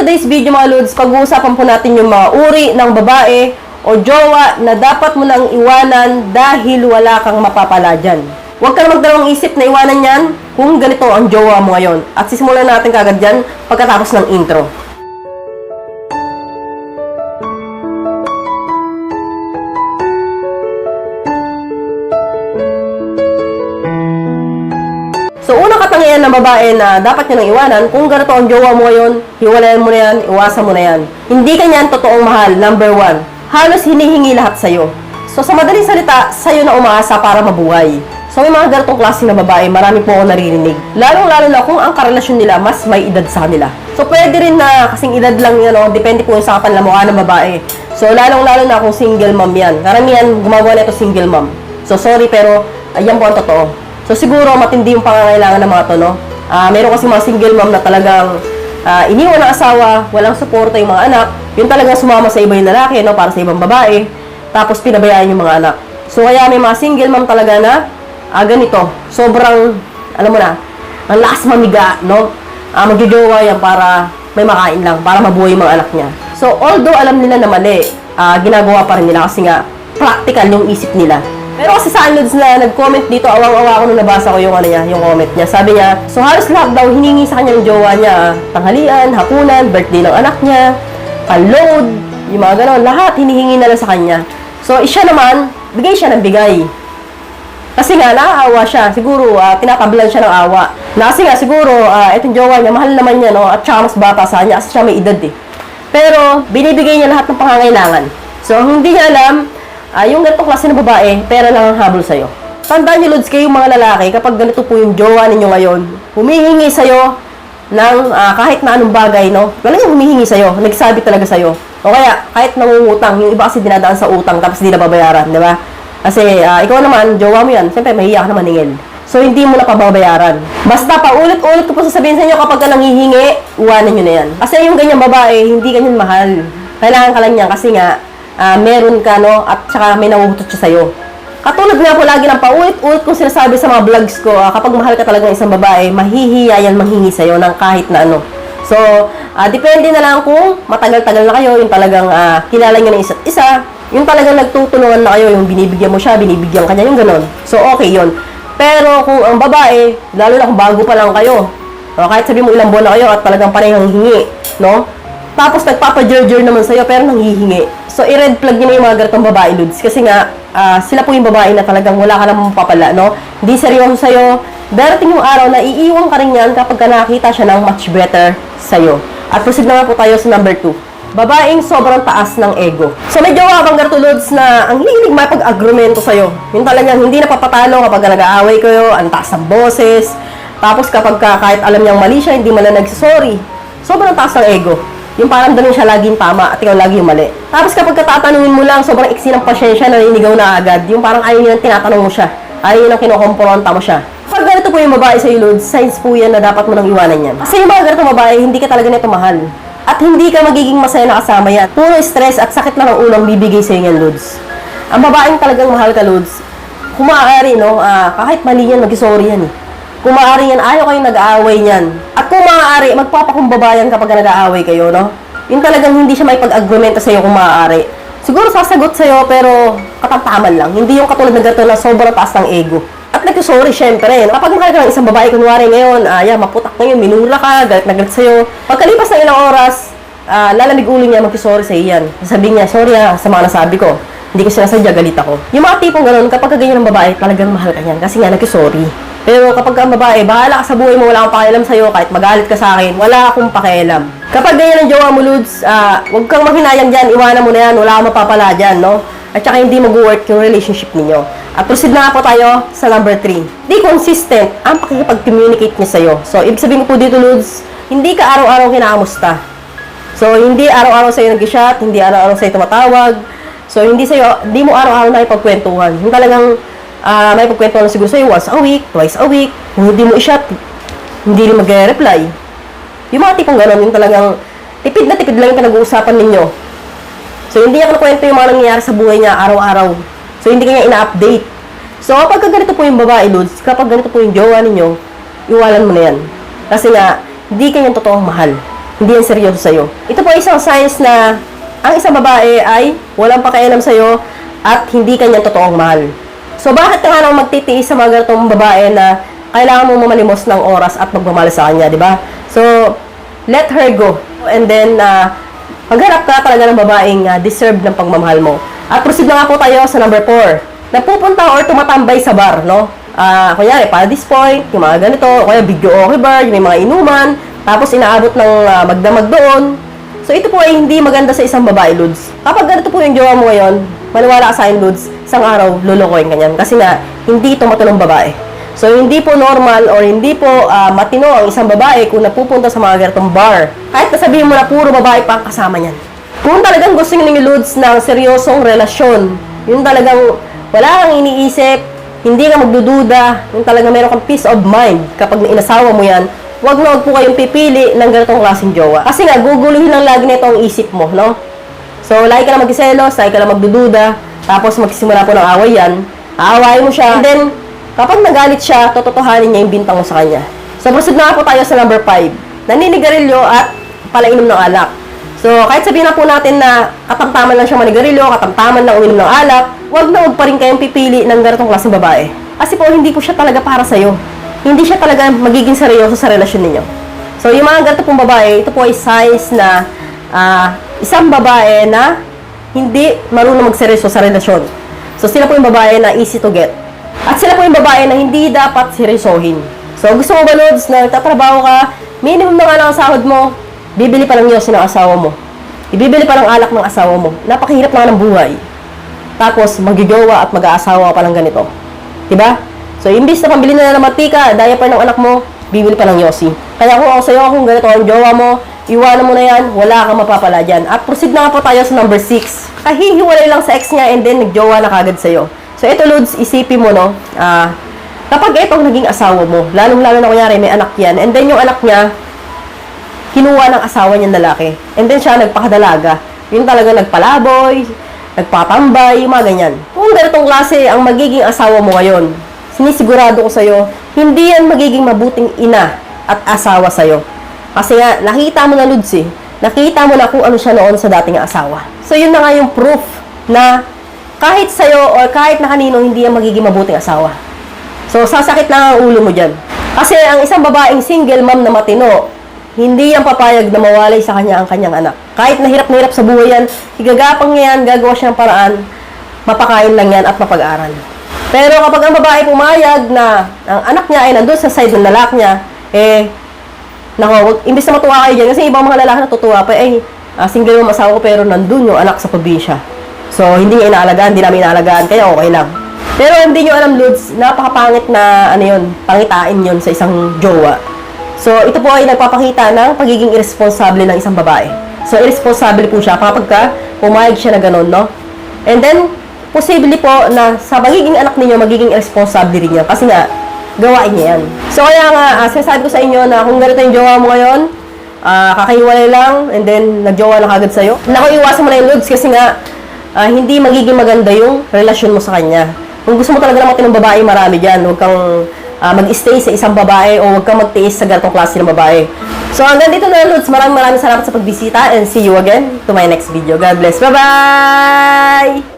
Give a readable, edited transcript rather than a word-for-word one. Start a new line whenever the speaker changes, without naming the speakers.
today's video mga Lods, pag-uusapan po natin yung mga uri ng babae o jowa na dapat mo nang iwanan dahil wala kang mapapala dyan. Huwag ka na magdalawang isip na iwanan yan kung ganito ang jowa mo ngayon. At sisimulan natin kagad dyan pagkatapos ng intro. So, unang katangian ng babae na dapat nyo nang iwanan, kung ganito ang jowa mo ngayon, hiwalayan mo na yan, iwasan mo na yan. Hindi ka niyan totoong mahal, number 1. Halos hinihingi lahat sa'yo. So, sa madaling salita, sa'yo na umaasa para mabuhay. So, may mga ganitong klase na babae, marami po ako naririnig. Lalong-lalo na kung ang karelasyon nila, mas may edad sa kanila. So, pwede rin na kasing edad lang yan, depende po sa panlamukha ng babae. So, lalong-lalo na kung single mom yan. Karamihan, gumagawa na ito single mom. So, sorry, pero ayan po ang totoo. So, siguro, matindi yung pangangailangan ng mga to, no? Meron kasi mga single mom na talagang iniwan ng asawa, walang suporta yung mga anak. Yung talagang sumama sa iba yung lalaki, no? Para sa ibang babae. Tapos, pinabayaan yung mga anak. So, kaya may mga single mom talaga na ganito. Sobrang, alam mo na, ang lakas mamiga, no? Magjojowa yan para may makain lang, para mabuhay yung mga anak niya. So, although alam nila na mali, ginagawa pa rin nila kasi nga, practical yung isip nila. Pero kasi sa akin, Lods, na nag-comment dito, awang-awa ako nung nabasa ko yung, yung comment niya. Sabi niya, so halos lahat daw hiningi sa kanya ng jowa niya, tanghalian, hapunan, birthday ng anak niya, load, yung mga ganon, lahat hinihingi na lang sa kanya. So, siya naman, bigay siya ng bigay. Kasi nga, naaawa siya. Siguro, tinatablan siya ng awa. Kasi nga, siguro, itong jowa niya, mahal naman niya, no? At saka mas bata sa kanya, kasi siya may edad, eh. Pero, binibigay niya lahat ng pangangailangan. So, hindi niya alam, yung ganitong klase ng babae, pera lang ang habol sa'yo. Tandaan niyo, Lods, kayong mga lalaki, kapag ganito po yung jowa ninyo ngayon, humihingi sa'yo ng kahit na anong bagay, no? Walang humihingi sa'yo, nagsabi talaga sa'yo. O kaya, kahit nangungutang, yung iba kasi dinadaan sa utang, tapos di na babayaran, di ba? Kasi, ikaw naman, jowa mo yan, siyempre, mahiya ka na maningil. So, hindi mo na pababayaran. Basta, paulit-ulit ko po sasabihin sa inyo, kapag ka nanghihingi, iwanan nyo na yan. Kasi yung ganyang babae, hindi ganyan mahal. Kailangan ka lang yan, kasi nga, meron ka, no? At saka may nahuhutot siya sa'yo. Katulad nga po lagi ng paulit-ulit kong sinasabi sa mga vlogs ko, kapag mahal ka talaga ng isang babae, mahihiya yan manghingi sa'yo ng kahit na ano. So, depende na lang kung matagal-tagal na kayo, yung talagang kilala nyo ng isa't isa, yung talagang nagtutulungan na kayo, yung binibigyan mo siya, binibigyan ka niya, yung ganon. So, okay yun. Pero kung ang babae, lalo na kung bago pa lang kayo, kahit sabi mo ilang buwan na kayo at talagang parehong hingi, no? Tapos nagpapa-jer-jer naman sa'yo pero nanghihingi. So, i-red flag nyo na yung mga ganitong babae, Lods. Kasi nga, sila po yung babae na talagang wala ka namang mapapala, no? Hindi seryoso sa'yo. Darating yung araw na iiwan ka rin yan kapag ka nakakita siya ng much better sa'yo. At proceed na nga po tayo sa number 2. Babaeng sobrang taas ng ego. So, may jowa bang ganito, Lods, na ang hilig mapag-agrumento sa'yo. Yung talagang hindi napapatalo kapag nag-aaway kayo, ang taas ng boses. Tapos kapag kahit alam niyang mali siya, hindi man na nagsasorry. Sobrang taas ng ego. Yung parang doon siya laging tama at ikaw lagi yung mali. Tapos kapag tatanungin mo lang, sobrang iksi ng pasyensya, naninigaw na agad. Yung parang ayaw nilang tinatanong mo siya. Ayaw nilang kinukompronta mo siya. Kapag ganito po yung babae sa Lods, signs po yan na dapat mo nang iwanan yan. Kasi yung mga ganitong babae, hindi ka talaga nito mahal. At hindi ka magiging masaya na kasama yan. Puro stress at sakit lang ang ulang bibigay sa inyo, Lods. Ang babaeng talagang mahal ka, Lods, kung maaari, no, kahit mali yan, mag-sorry yan eh. Kung maaari yan, ayaw kayong nag-aaway niyan. At kung maaari, magpapakumbabayan kapag nag-aaway kayo, no? Yung talagang hindi siya may pag-argumento sa'yo kung maaari. Siguro sasagot sa'yo, pero katamtaman lang. Hindi yung katulad na gato na sobrang taas ng ego. At nag-sorry, syempre. Kapag makita ka ng isang babae, kunwari ngayon, maputak ngayon, minura ka, galit na galit sa'yo. Pagkalipas ng ilang oras, lalamig ulo niya, mag-sorry sa'yo yan. Sasabihin niya, sorry sa mga nasabi ko. Hindi ko sinasadya, galit ako. Yung mga tipong ganun, kapag kaganyan ng babae, talagang mahal ka niyan. Kasi nga, nag-sorry. Pero kapag ang babae, bahala ka sa buhay mo, wala akong pakialam sa'yo, kahit magalit ka sa akin, wala akong pakialam. Kapag ganyan ang jowa mo, Lods, huwag kang maghinayang dyan, iwanan mo na yan, wala akong mapapala dyan, no? At saka hindi mag-work yung relationship ninyo. At proceed na nga po tayo sa number 3. Di consistent ang pakikipag-communicate niya sa'yo. So, ibig sabihin ko po dito, Lods, hindi ka araw-araw kinakamusta. So, hindi araw-araw sa'yo nag-shot, hindi araw-araw sa'yo tumatawag. So, hindi mo araw-araw nakipagkwentuhan. Yung talagang, may pagkwento lang siguro sa'yo once a week, twice a week. Kung hindi mo i-shot, hindi rin mag-reply. Yung mga tipong gano'n, yung talagang tipid na tipid lang yung pinag-uusapan ninyo. So, hindi niya kwento yung mga nangyayari sa buhay niya araw-araw. So, hindi kanya ina-update. So, kapag ganito po yung babae, Lods, kapag ganito po yung jowa ninyo, iwalan mo na yan. Kasi nga, hindi kanya totoong mahal. hindi yan seryoso sa'yo. Ito po isang signs na ang isang babae ay walang pakialam sa'yo at hindi kanya totoong mahal. So, bakit ka nga nang magtitiis sa mga ganitong babae na kailangan mo mamalimos ng oras at magmamahal sa kanya, di ba? So, let her go. And then, maghanap ka talaga ng babaeng deserve ng pagmamahal mo. At proceed na nga po tayo sa number 4. Napupunta or tumatambay sa bar, no? Kunyari, Paradise Point, yung mga ganito, o kaya Video Okay Bar, yung may mga inuman, tapos inaabot ng magdamag doon. So, ito po ay hindi maganda sa isang babae, Lods. Kapag ganito po yung jowa mo ngayon, maniwala ka sa akin, Lods, isang araw, lulukoyin ka niyan. Kasi nga, hindi ito matinong babae. So, hindi po normal or hindi po matino ang isang babae kung napupunta sa mga ganitong bar. Kahit nasabihin mo na puro babae pa ang kasama niyan. Kung talagang gusto ninyo, Lods, ng seryosong relasyon, yung talagang wala kang iniisip, hindi ka magdududa, yung talagang meron kang peace of mind kapag inasawa mo yan, wag na wag po kayong pipili ng ganitong klaseng jowa. Kasi nga, guguluhin lang lagi na ito ang isip mo, no? So, lagi ka lang magkiselos, lagi ka lang magdududa, tapos magsisimula po ng away yan, aawayin mo siya, and then, kapag nagalit siya, tototohanin niya yung bintang mo sa kanya. So, proceed na po tayo sa number 5. Naninigarilyo at palainom ng alak. So, kahit sabihin na po natin na katamtaman lang siyang manigarilyo, katamtaman lang uminom ng alak, wag na wag pa rin kayong pipili ng ganitong klaseng babae. Kasi po, hindi po siya talaga para sa'yo. Hindi siya talaga magiging seryoso sa relasyon ninyo. So, yung mga ganito pong babae, ito po ay signs na isang babae na hindi marunong magseryoso sa relasyon. So, sila po yung babae na easy to get. At sila po yung babae na hindi dapat seryosohin. So, gusto mo ba, Lods, na nagtatrabaho ka, minimum na nga lang ang sahod mo, bibili pa ng yosi ng asawa mo. Ibibili pa ng alak ng asawa mo. Napakahirap na ng buhay. Tapos, magijowa at mag-aasawa pa lang ganito. Diba? So, imbis na pambili na ng matika, diaper ng anak mo, bibili pa ng yosi. Kaya kung ako sa'yo, kung ganito ang jowa mo, iwanan mo na yan, wala kang mapapala dyan. At proceed na nga po tayo sa number 6. Kahihiwalay lang sa ex niya and then nagjowa na kagad sa'yo. So, ito, Lods, isipin mo, no? Kapag itong naging asawa mo, lalong-lalo na kunyari, may anak yan, and then yung anak niya, kinuha ng asawa niyang lalaki. And then siya nagpakadalaga. Yung talaga nagpalaboy, nagpatambay, yung mga ganyan. Kung ganitong klase ang magiging asawa mo ngayon, sinisigurado ko sa'yo, hindi yan magiging mabuting ina at asawa sa'yo. Kasi nga, nakita mo na, Lods, eh. Nakita mo na kung ano siya noon sa dating asawa. So, yun na nga yung proof na kahit sa'yo or kahit na kanino, hindi yan magiging mabuting asawa. So, sasakit lang ang ulo mo dyan. Kasi ang isang babaeng single mom na matino, hindi yan papayag na mawalay sa kanya ang kanyang anak. Kahit nahirap na hirap sa buhay yan, igagapang niya yan, gagawa siya ng paraan, mapakain lang yan at mapag-aral. Pero kapag ang babae pumayag na ang anak niya ay nandun sa side ng lalaki niya, imbis na matuwa kayo dyan, kasi ibang mga lalaki natutuwa pa, single mom asawa ko pero nandun yung anak sa probinsya. So, hindi niya inaalagaan, hindi namin inaalagaan, kaya okay lang. Pero hindi nyo alam, Lods, napakapangit na, pangitain yun sa isang jowa. So, ito po ay nagpapakita ng pagiging irresponsible ng isang babae. So, irresponsible po siya kapag pumayag siya na ganun, no? And then, posible po na sa magiging anak ninyo, magiging irresponsible rin niya. Kasi nga, gawain niya yan. So, kaya nga, sinasabi ko sa inyo na kung ganito yung jowa mo ngayon, kakahiwalay lang, and then, nagjowa na kagad sa'yo. Naku, iwasan mo na yung Lods kasi nga, hindi magiging maganda yung relasyon mo sa kanya. Kung gusto mo talaga ng matinong babae, marami dyan. Huwag kang mag-stay sa isang babae o huwag kang magtiis sa ganitong klase ng babae. So, hanggang dito na, Lods. Maraming salamat sa pagbisita and see you again to my next video. God bless. Bye-bye!